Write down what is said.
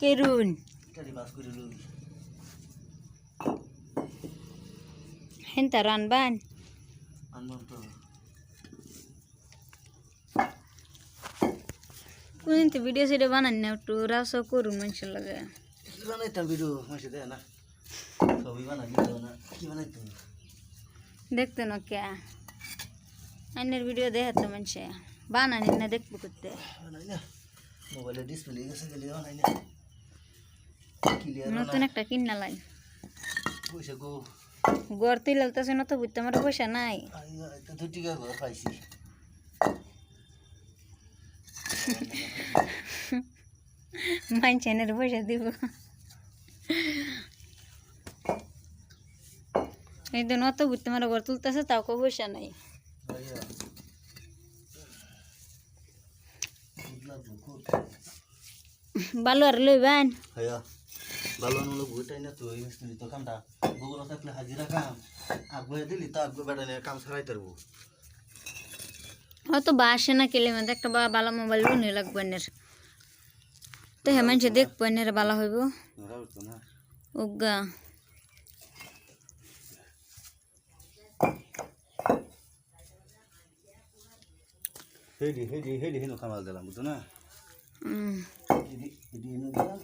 কেরুন ইত্যাদি বাস করে লই হেনতা রানবান আনবাম তো কোন তো ভিডিও সেটা বানান না একটু রাসো করুন মানুষের লাগে কি বানাইতাম ভিডিও মাসে দেয় না সবই বানাই না কি বানাইতাম দেখতে না কে আইনের ভিডিও দেখাতো মানুষে বানানি না দেখবো করতে বানাই না মোবাইলের ডিসপ্লে গেছে গেলে বানাই না ক্লিয়ার নতুন একটা কিনা লাই পয়সা গো গড় তুই লাগতেছে না তো বুঝতে আমার পয়সা নাই তো 2 টাকা ঘর পাইছি মানছেনের পয়সা দিব এই তো নত বুঝতে আমার গড় তুলতেছে তাও কো পয়সা নাই ভালো আর লইবেন হ্যাঁ ভালো নলো বুটাই না তো এই মিস্ত্রি তো কামটা গুগল থাকলে হাজিরা কাম আগুয়ে দিলি তো আগুয়ে বেটা নিয়ে কাম ছাড়াই তারবো হয়তো বাসে না কেলে মানে একটা ভালো মোবাইল লোনে লাগবে না তো হ্যাঁ মানুষে দেখবো এনের ভালো হইব ওরা উঠতো না ওগা হেডি হেনো কামাল দিলাম বুঝছো না হেডি হেনো দিলাম